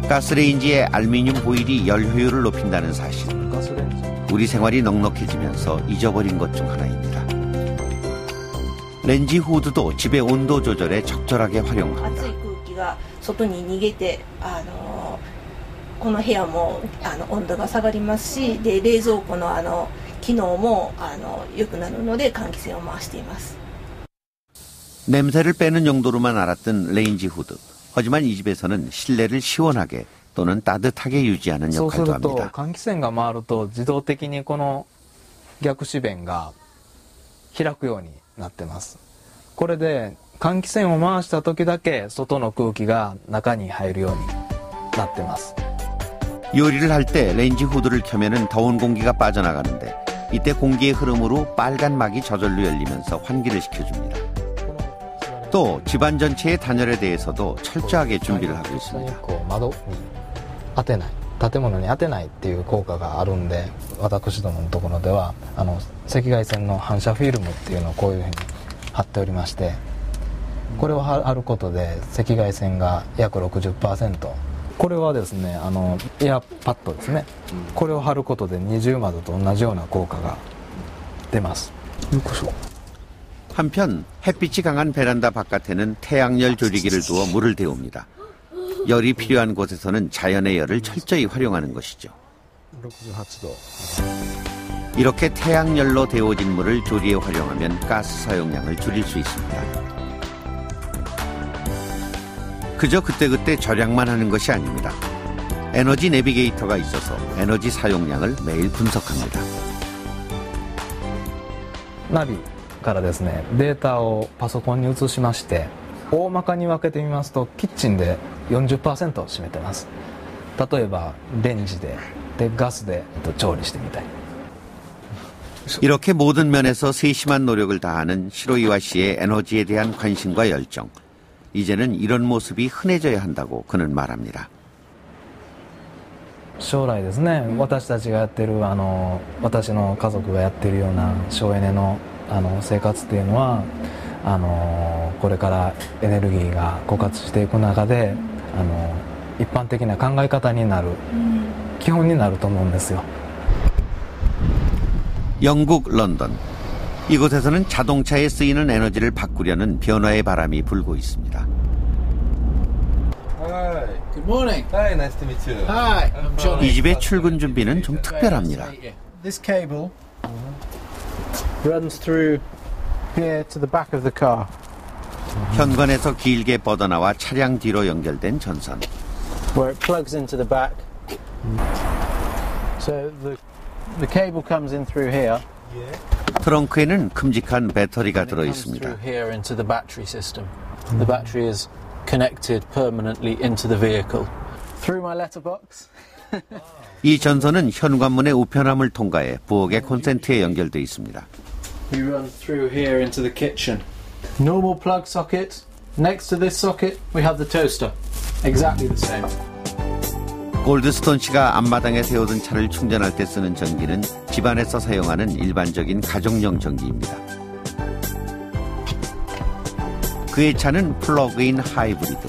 가스레인지의 알루미늄 호일이 열 효율을 높인다는 사실. 우리 생활이 넉넉해지면서 잊어버린 것 중 하나입니다. 렌지 후드도 집의 온도 조절에 적절하게 활용합니다. 外に逃げてこの部屋も温度が下がりますし、で冷蔵庫の機能も良くなるので換気扇を回しています。 냄새를 빼는 용도로만 알았던 레인지 후드. 하지만 이 집에서는 실내를 시원하게 또는 따뜻하게 유지하는 역할도 합니다. そうすると換気扇が回ると自動的にこの逆止弁が開くようになってます。これで換気扇を回した時だけ外の空気が中に入るようになってます。 요리를 할 때 레인지 후드를 켜면은 더운 공기가 빠져나가는데 이때 공기의 흐름으로 빨간 막이 저절로 열리면서 환기를 시켜줍니다. 또 집안 전체의 단열에 대해서도 철저하게 준비를 하고 있습니다. 窓に当てない、建物に当てないっていう効果があるんで、私どものところでは赤外線の反射フィルムっていうのをこういうふうに貼っておりまして、これを貼ることで赤外線が約 60%、 これはですねエアパッドですね、これを貼ることで二重窓と同じような効果が出ます。 한편 햇빛이 강한 베란다 바깥에는 태양열 조리기를 두어 물을 데웁니다. 열이 필요한 곳에서는 자연의 열을 철저히 활용하는 것이죠. 이렇게 태양열로 데워진 물을 조리에 활용하면 가스 사용량을 줄일 수 있습니다. 그저 그때그때 절약만 하는 것이 아닙니다. 에너지 내비게이터가 있어서 에너지 사용량을 매일 분석합니다. ナビからですね、データをパソコンに移しまして、大まかに分けてみますとキッチンで 40% を占めてます。例えばレンジでガスで調理してみたり。 이렇게 모든 면에서 세심한 노력을 다하는 시로이와 씨의 에너지에 대한 관심과 열정. 이제는 이런 모습이 흔해져야 한다고 그는 말합니다. 将来ですね、私たちがやってる私の家族がやってるような省エネの生活っていうのはこれからエネルギーが枯渇していく中で一般的な考え方になる基本になると思うんですよ。 영국 런던. 이곳에서는 자동차에 쓰이는 에너지를 바꾸려는 변화의 바람이 불고 있습니다. Hi. Good morning. Hi, nice to meet you. Hi, I'm Johnny. 이 집의 출근 준비는 좀 특별합니다. This cable runs through here to the back of the car. 현관에서 길게 뻗어나와 차량 뒤로 연결된 전선. Where it plugs into the back. So the cable comes in through here. 트렁크에는 큼직한 배터리가 들어 있습니다. Through here into the battery system. The battery is connected permanently into the vehicle. Through my letterbox. 이 전선은 현관문의 우편함을 통과해 부엌의 콘센트에 연결돼 있습니다. We run through here into the kitchen. Normal plug socket. Next to this socket, we have the toaster. Exactly the same. 골드스톤 씨가 앞마당에 세워둔 차를 충전할 때 쓰는 전기는 집안에서 사용하는 일반적인 가정용 전기입니다. 그의 차는 플러그인 하이브리드.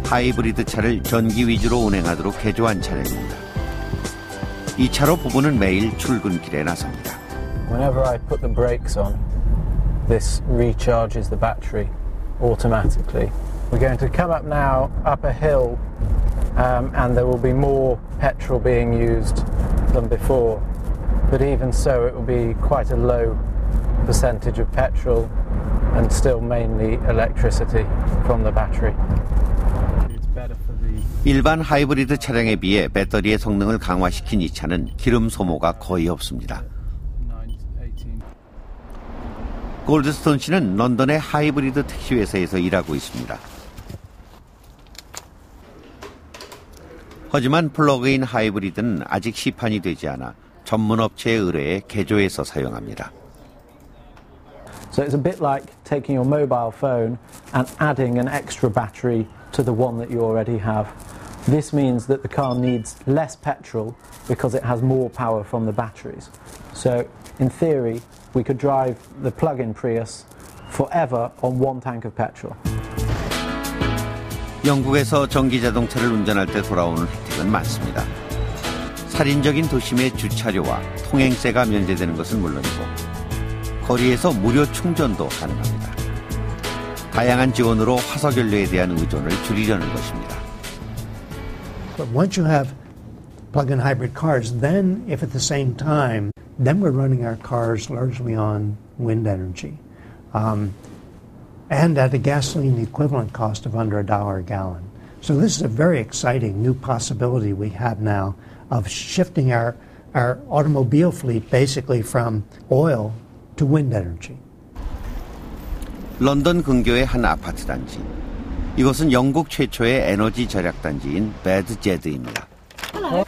하이브리드 차를 전기 위주로 운행하도록 개조한 차량입니다. 이 차로 부부는 매일 출근길에 나섭니다. Whenever I put the brakes on, this recharges the battery automatically. We're going to come up now up a hill and there will be more petrol being used than before. But even so, it will be quite a low percentage of petrol and still mainly electricity from the battery. 일반 하이브리드 차량에 비해 배터리의 성능을 강화시킨 이 차는 기름 소모가 거의 없습니다. 골드스톤 씨는 런던의 하이브리드 택시 회사에서 일하고 있습니다. 하지만 플러그인 하이브리드는 아직 시판이 되지 않아 전문 업체의 의뢰에 개조해서 사용합니다. So it's a bit like taking your mobile phone and adding an extra battery to the one that you already have. This means that the car needs less petrol because it has more power from the batteries. So in theory, we could drive the plug-in Prius forever on one tank of petrol. 영국에서 전기 자동차를 운전할 때 돌아오는 혜택은 많습니다. 살인적인 도심의 주차료와 통행세가 면제되는 것은 물론이고 거리에서 무료 충전도 가능합니다. 다양한 지원으로 화석연료에 대한 의존을 줄이려는 것입니다. But once you have plug-in hybrid cars, then if at the same time, then we're running our cars largely on wind energy. And at a gasoline equivalent cost of under $1 a gallon. So this is a very exciting new possibility we have now of shifting our automobile fleet basically from oil to wind energy. 런던 근교의 한 아파트 단지. 이곳은 영국 최초의 에너지 절약 단지인 배드제드입니다. Hello,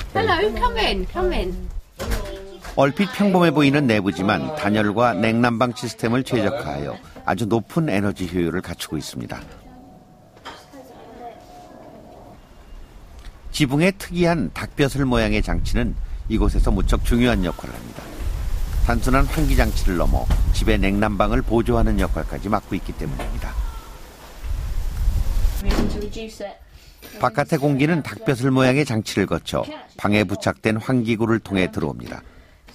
come in, come in. 얼핏 평범해 보이는 내부지만 단열과 냉난방 시스템을 최적화하여 아주 높은 에너지 효율을 갖추고 있습니다. 지붕의 특이한 닭벼슬 모양의 장치는 이곳에서 무척 중요한 역할을 합니다. 단순한 환기 장치를 넘어 집의 냉난방을 보조하는 역할까지 맡고 있기 때문입니다. 바깥의 공기는 닭벼슬 모양의 장치를 거쳐 방에 부착된 환기구를 통해 들어옵니다.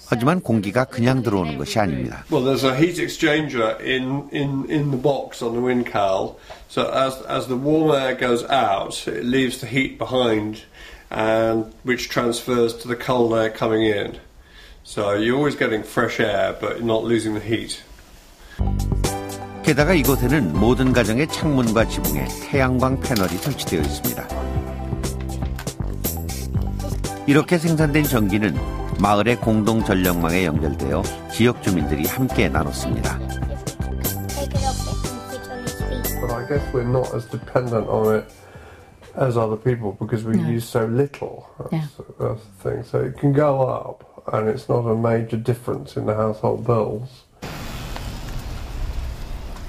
하지만 공기가 그냥 들어오는 것이 아닙니다. Well, there's a heat exchanger in the box on the wind cowl. So as the warm air goes out, it leaves the heat behind, and which transfers to the cold air coming in. So you're always getting fresh air, but you're not losing the heat. 게다가 이곳에는 모든 가정의 창문과 지붕에 태양광 패널이 설치되어 있습니다. 이렇게 생산된 전기는 마을의 공동 전력망에 연결되어 지역 주민들이 함께 나눴습니다. But I guess we're not as dependent on it as other people because we use so little. That's the thing. So it can go up, and it's not a major difference in the household bills.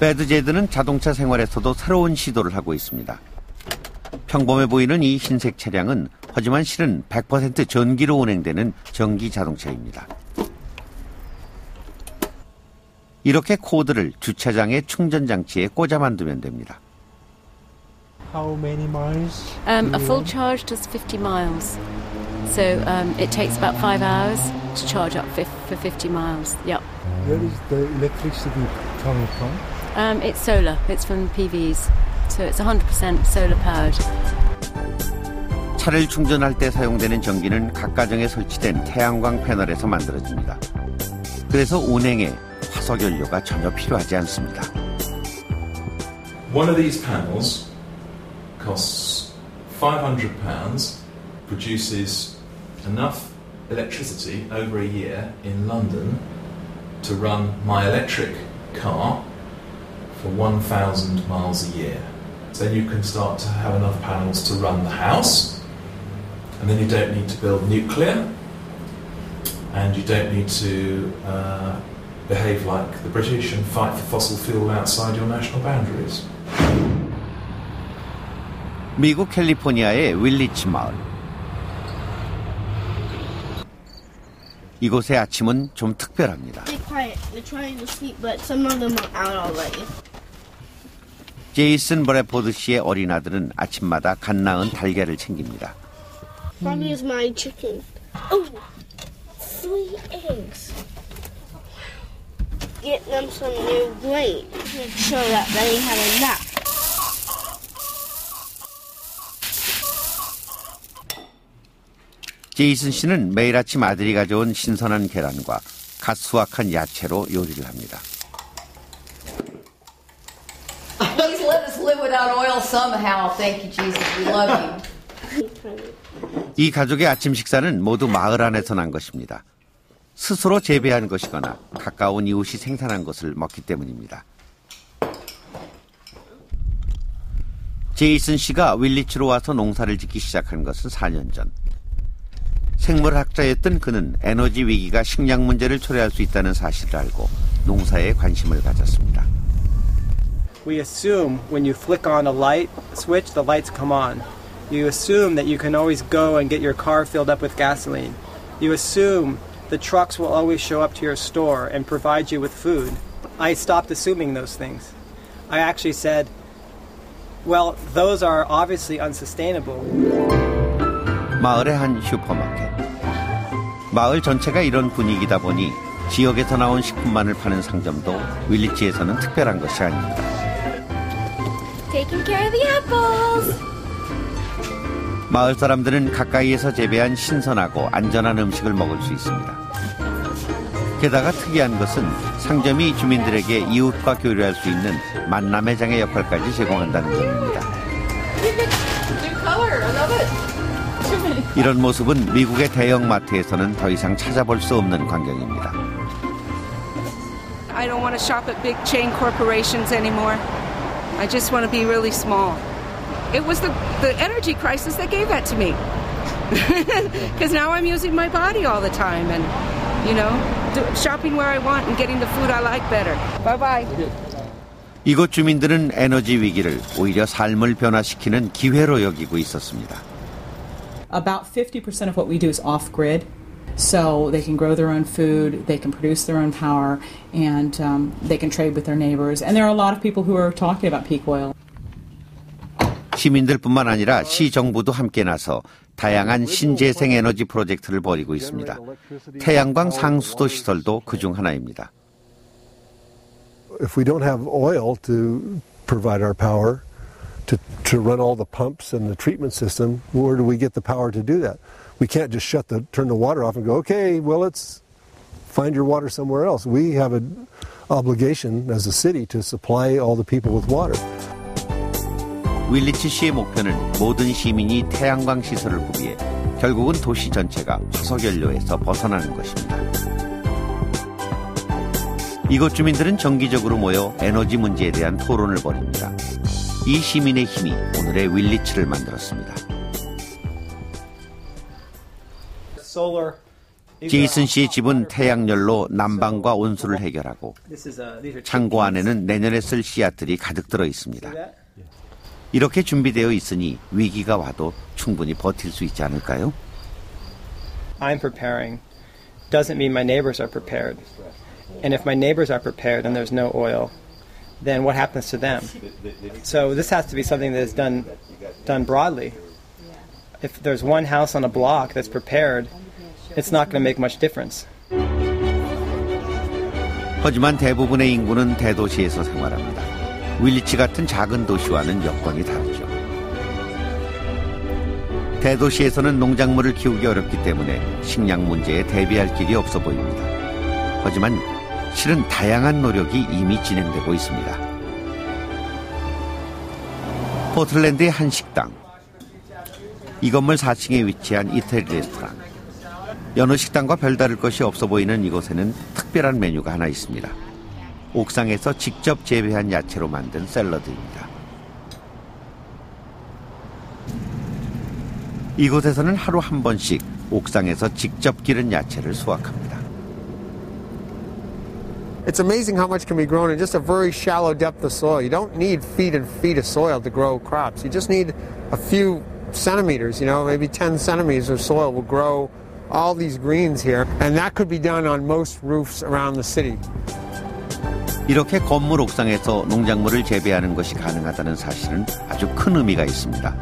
배드제드는 자동차 생활에서도 새로운 시도를 하고 있습니다. 평범해 보이는 이 흰색 차량은 하지만 실은 100% 전기로 운행되는 전기 자동차입니다. 이렇게 코드를 주차장의 충전 장치에 꽂아만 두면 됩니다. How many miles? A full charge does 50 miles. So it takes about 5 hours to charge up for 50 miles. Yep. Where is the electricity coming from? It's solar. It's from PVs. So it's 100% solar powered. 차를 충전할 때 사용되는 전기는 각 가정에 설치된 태양광 패널에서 만들어집니다. 그래서 운행에 화석연료가 전혀 필요하지 않습니다. One of these panels costs £500, produces enough electricity over a year in London to run my electric car for 1,000 miles a year. Then you can start to have enough panels to run the house, and then you don't need to build nuclear, and you don't need to behave like the British and fight for fossil fuel outside your national boundaries. 미국 캘리포니아의 윌리치 마을. 이곳의 아침은 좀 특별합니다. Be quiet. They're trying to sleep, but some of them are out already. 제이슨 브래포드 씨의 어린 아들은 아침마다 갓 낳은 달걀을 챙깁니다. Mommy is my chicken. Oh, 3 eggs. Get them some new grain. Make sure that they have enough. 제이슨 씨는 매일 아침 아들이 가져온 신선한 계란과 갓 수확한 야채로 요리를 합니다. Please let us live without oil somehow. Thank you, Jesus. We love you. 이 가족의 아침 식사는 모두 마을 안에서 난 것입니다. 스스로 재배한 것이거나 가까운 이웃이 생산한 것을 먹기 때문입니다. 제이슨 씨가 윌리치로 와서 농사를 짓기 시작한 것은 4년 전. 생물학자였던 그는 에너지 위기가 식량 문제를 초래할 수 있다는 사실을 알고 농사에 관심을 가졌습니다. We assume when you flick on a light switch, the lights come on. You assume that you can always go and get your car filled up with gasoline. You assume the trucks will always show up to your store and provide you with food. I stopped assuming those things. I actually said, Well, those are obviously unsustainable. 마을의 한 슈퍼마켓. 마을 전체가 이런 분위기다 보니 지역에서 나온 식품만을 파는 상점도 윌리치에서는 특별한 것이 아닙니다. Taking care of the apples. 마을 사람들은 가까이에서 재배한 신선하고 안전한 음식을 먹을 수 있습니다. 게다가 특이한 것은 상점이 주민들에게 이웃과 교류할 수 있는 만남의 장의 역할까지 제공한다는 점입니다. 이런 모습은 미국의 대형 마트에서는 더 이상 찾아볼 수 없는 광경입니다. I don't want to shop at big chain corporations anymore. I just want to be really small. It was the energy crisis that gave that to me. Because now I'm using my body all the time and, you know, shopping where I want and getting the food I like better. Bye-bye. 이곳 주민들은 에너지 위기를 오히려 삶을 변화시키는 기회로 여기고 있었습니다. About 50% of what we do is off-grid. So they can grow their own food, they can produce their own power, and they can trade with their neighbors. And there are a lot of people who are talking about peak oil. 시민들뿐만 아니라 시 정부도 함께 나서 다양한 신재생 에너지 프로젝트를 벌이고 있습니다. 태양광 상수도 시설도 그중 하나입니다. If we don't have oil to provide our power, to run all the pumps and the treatment system, where do we get the power to do that? We can't just turn the water off and go, okay, well, let's find your water somewhere else. We have an obligation as a city to supply all the people with water. 윌리치 시의 목표는 모든 시민이 태양광 시설을 구비해 결국은 도시 전체가 화석연료에서 벗어나는 것입니다. 이곳 주민들은 정기적으로 모여 에너지 문제에 대한 토론을 벌입니다. 이 시민의 힘이 오늘의 윌리치를 만들었습니다. 제이슨 씨의 집은 태양열로 난방과 온수를 해결하고 창고 안에는 내년에 쓸 씨앗들이 가득 들어 있습니다. 이렇게 준비되어 있으니 위기가 와도 충분히 버틸 수 있지 않을까요? I'm preparing doesn't mean my neighbors are prepared. And if my neighbors are prepared and there's no oil, then what happens to them? So this has to be something that is done broadly. If there's one house on a block that's prepared, it's not going to make much difference. 하지만 대부분의 인구는 대도시에서 생활합니다. 윌리치 같은 작은 도시와는 여건이 다르죠. 대도시에서는 농작물을 키우기 어렵기 때문에 식량 문제에 대비할 길이 없어 보입니다. 하지만 실은 다양한 노력이 이미 진행되고 있습니다. 포틀랜드의 한 식당. 이 건물 4층에 위치한 이태리 레스토랑. 여느 식당과 별다를 것이 없어 보이는 이곳에는 특별한 메뉴가 하나 있습니다. 옥상에서 직접 재배한 야채로 만든 샐러드입니다. 이곳에서는 하루 한 번씩 옥상에서 직접 기른 야채를 수확합니다. It's amazing how much can be grown in just a very shallow depth of soil. You don't need feet and feet of soil to grow crops. You just need a few centimeters, maybe 10 centimeters of soil will grow all these greens here. And that could be done on most roofs around the city. 이렇게 건물 옥상에서 농작물을 재배하는 것이 가능하다는 사실은 아주 큰 의미가 있습니다.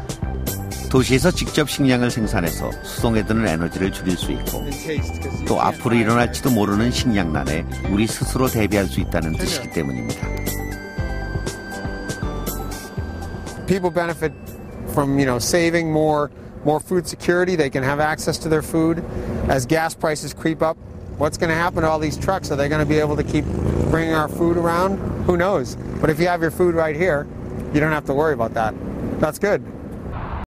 도시에서 직접 식량을 생산해서 수송에 드는 에너지를 줄일 수 있고 또 앞으로 일어날지도 모르는 식량난에 우리 스스로 대비할 수 있다는 뜻이기 때문입니다. People benefit from, saving more food security. They can have access to their food. As gas prices creep up, what's going to happen to all these trucks? Are they going to be able to keep bringing our food around? Who knows? But if you have your food right here, you don't have to worry about that. That's good.